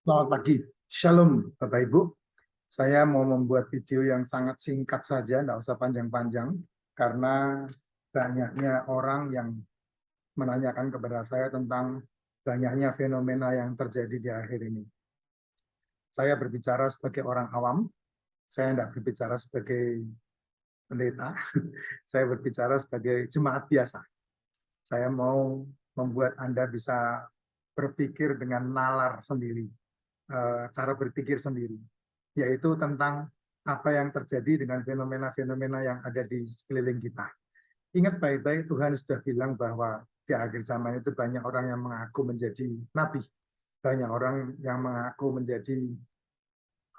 Selamat pagi, Shalom Bapak Ibu. Saya mau membuat video yang sangat singkat saja, tidak usah panjang-panjang, karena banyaknya orang yang menanyakan kepada saya tentang banyaknya fenomena yang terjadi di akhir ini. Saya berbicara sebagai orang awam, saya tidak berbicara sebagai pendeta, saya berbicara sebagai jemaat biasa. Saya mau membuat Anda bisa berpikir dengan nalar sendiri, cara berpikir sendiri, yaitu tentang apa yang terjadi dengan fenomena-fenomena yang ada di sekeliling kita. Ingat baik-baik, Tuhan sudah bilang bahwa di akhir zaman itu banyak orang yang mengaku menjadi nabi, banyak orang yang mengaku menjadi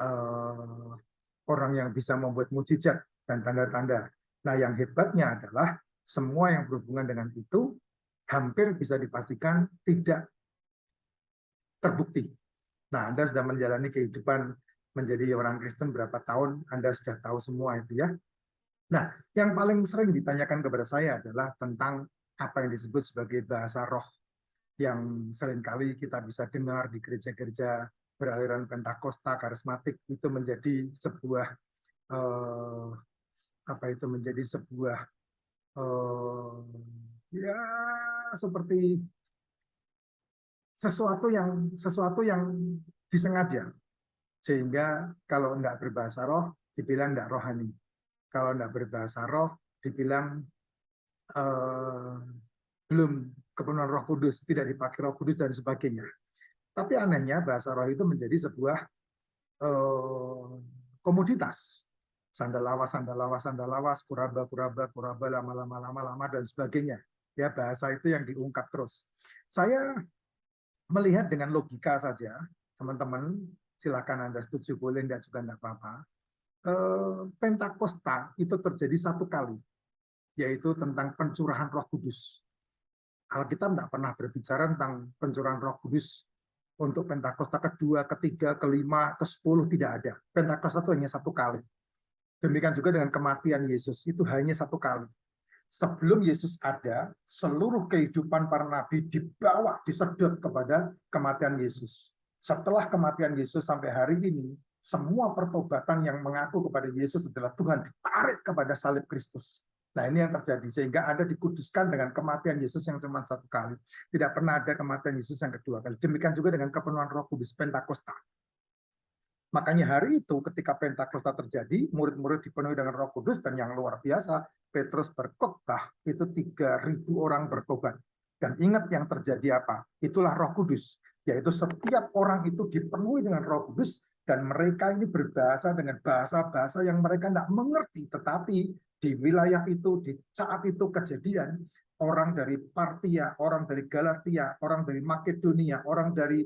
uh, orang yang bisa membuat mujizat dan tanda-tanda. Nah, yang hebatnya adalah semua yang berhubungan dengan itu hampir bisa dipastikan tidak terbukti. Nah, Anda sudah menjalani kehidupan menjadi orang Kristen berapa tahun, Anda sudah tahu semua itu ya. Nah, yang paling sering ditanyakan kepada saya adalah tentang apa yang disebut sebagai bahasa roh, yang seringkali kita bisa dengar di gereja-gereja beraliran Pentakosta, karismatik, itu menjadi sebuah menjadi sebuah ya seperti sesuatu yang disengaja, sehingga kalau enggak berbahasa roh dibilang enggak rohani, kalau enggak berbahasa roh dibilang eh, belum kepenuhan Roh Kudus, tidak dipakai Roh Kudus dan sebagainya. Tapi anehnya bahasa roh itu menjadi sebuah komoditas. Sandal lawas, kuraba, lama, dan sebagainya. Ya, bahasa itu yang diungkap terus. Saya melihat dengan logika saja, teman-teman, silakan Anda setuju, boleh, enggak juga enggak apa-apa. Pentakosta itu terjadi satu kali, yaitu tentang pencurahan Roh Kudus. Alkitab tidak pernah berbicara tentang pencurahan Roh Kudus untuk Pentakosta kedua, ketiga, kelima, ke-10, tidak ada. Pentakosta itu hanya satu kali. Demikian juga dengan kematian Yesus, itu hanya satu kali. Sebelum Yesus ada, seluruh kehidupan para nabi dibawa, disedot kepada kematian Yesus. Setelah kematian Yesus sampai hari ini, semua pertobatan yang mengaku kepada Yesus adalah Tuhan ditarik kepada salib Kristus. Nah, ini yang terjadi, sehingga Anda dikuduskan dengan kematian Yesus yang cuma satu kali. Tidak pernah ada kematian Yesus yang kedua kali. Demikian juga dengan kepenuhan Roh Kudus, Pentakosta. Makanya hari itu ketika Pentakosta terjadi, murid-murid dipenuhi dengan Roh Kudus, dan yang luar biasa, Petrus berkhotbah, itu 3.000 orang bertobat. Dan ingat yang terjadi apa? Itulah Roh Kudus, yaitu setiap orang itu dipenuhi dengan Roh Kudus, dan mereka ini berbahasa dengan bahasa-bahasa yang mereka tidak mengerti, tetapi di wilayah itu, di saat itu kejadian, orang dari Partia, orang dari Galatia, orang dari Makedonia, orang dari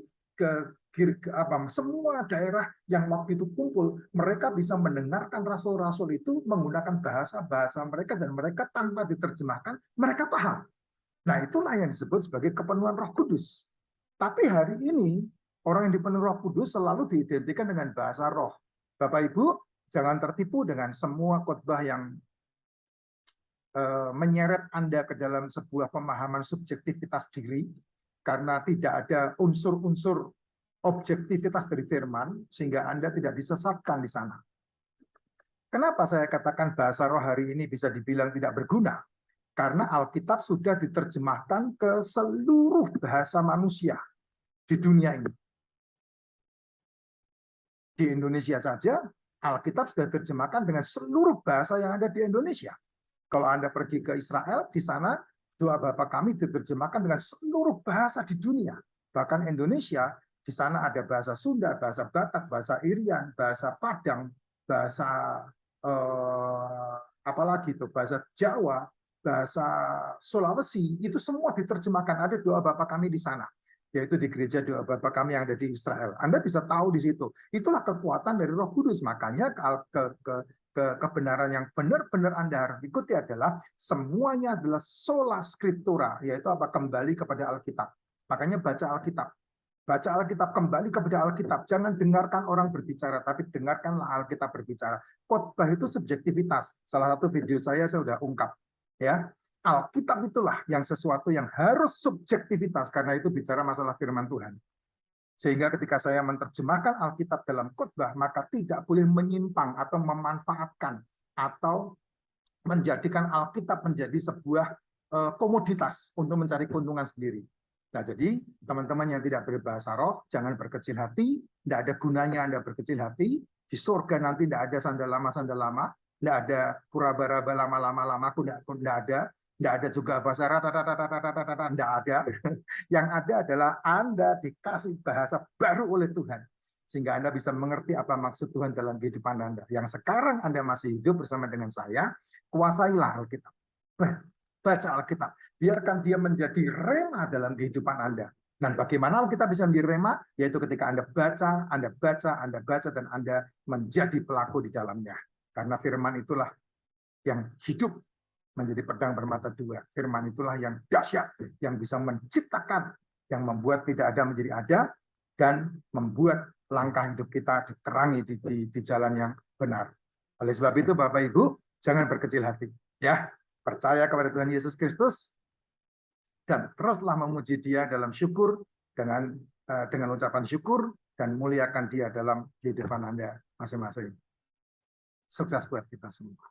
semua daerah yang waktu itu kumpul, mereka bisa mendengarkan rasul-rasul itu menggunakan bahasa-bahasa mereka, dan mereka tanpa diterjemahkan, mereka paham. Nah, itulah yang disebut sebagai kepenuhan Roh Kudus. Tapi hari ini, orang yang dipenuhi Roh Kudus selalu diidentikan dengan bahasa roh. Bapak Ibu, jangan tertipu dengan semua khotbah yang menyeret Anda ke dalam sebuah pemahaman subjektivitas diri, karena tidak ada unsur-unsur objektivitas dari firman, sehingga Anda tidak disesatkan di sana. Kenapa saya katakan bahasa roh hari ini bisa dibilang tidak berguna? Karena Alkitab sudah diterjemahkan ke seluruh bahasa manusia di dunia ini. Di Indonesia saja, Alkitab sudah diterjemahkan dengan seluruh bahasa yang ada di Indonesia. Kalau Anda pergi ke Israel, di sana doa Bapa kami diterjemahkan dengan seluruh bahasa di dunia. Bahkan Indonesia, di sana ada bahasa Sunda, bahasa Batak, bahasa Irian, bahasa Padang, bahasa apalagi itu, bahasa Jawa, bahasa Sulawesi, itu semua diterjemahkan. Ada doa Bapa kami di sana, yaitu di gereja doa Bapa kami yang ada di Israel. Anda bisa tahu di situ. Itulah kekuatan dari Roh Kudus. Makanya kebenaran yang benar-benar Anda harus ikuti adalah semuanya adalah sola scriptura, yaitu apa? Kembali kepada Alkitab. Makanya baca Alkitab. Baca Alkitab, kembali kepada Alkitab. Jangan dengarkan orang berbicara, tapi dengarkanlah Alkitab berbicara. Khotbah itu subjektivitas. Salah satu video saya sudah ungkap. Ya, Alkitab itulah yang sesuatu yang harus subjektivitas, karena itu bicara masalah firman Tuhan. Sehingga ketika saya menerjemahkan Alkitab dalam khotbah, maka tidak boleh menyimpang atau memanfaatkan atau menjadikan Alkitab menjadi sebuah komoditas untuk mencari keuntungan sendiri. Nah, jadi teman-teman yang tidak berbahasa roh, jangan berkecil hati, tidak ada gunanya Anda berkecil hati, di surga nanti tidak ada sandal lama, tidak ada kuraba-raba lama-lama, tidak ada juga bahasa rata-rata, tidak ada. Yang ada adalah Anda dikasih bahasa baru oleh Tuhan, sehingga Anda bisa mengerti apa maksud Tuhan dalam kehidupan Anda. Yang sekarang Anda masih hidup bersama dengan saya, kuasailah Alkitab. Baca Alkitab. Biarkan dia menjadi rema dalam kehidupan Anda. Dan bagaimana Alkitab bisa menjadi rema? Yaitu ketika Anda baca, dan Anda menjadi pelaku di dalamnya. Karena firman itulah yang hidup menjadi pedang bermata dua. Firman itulah yang dahsyat, yang bisa menciptakan, yang membuat tidak ada menjadi ada, dan membuat langkah hidup kita diterangi di jalan yang benar. Oleh sebab itu, Bapak Ibu, jangan berkecil hati. Ya, percaya kepada Tuhan Yesus Kristus, dan teruslah memuji Dia dalam syukur, dengan ucapan syukur, dan muliakan Dia dalam kehidupan Anda masing-masing. Sukses buat kita semua.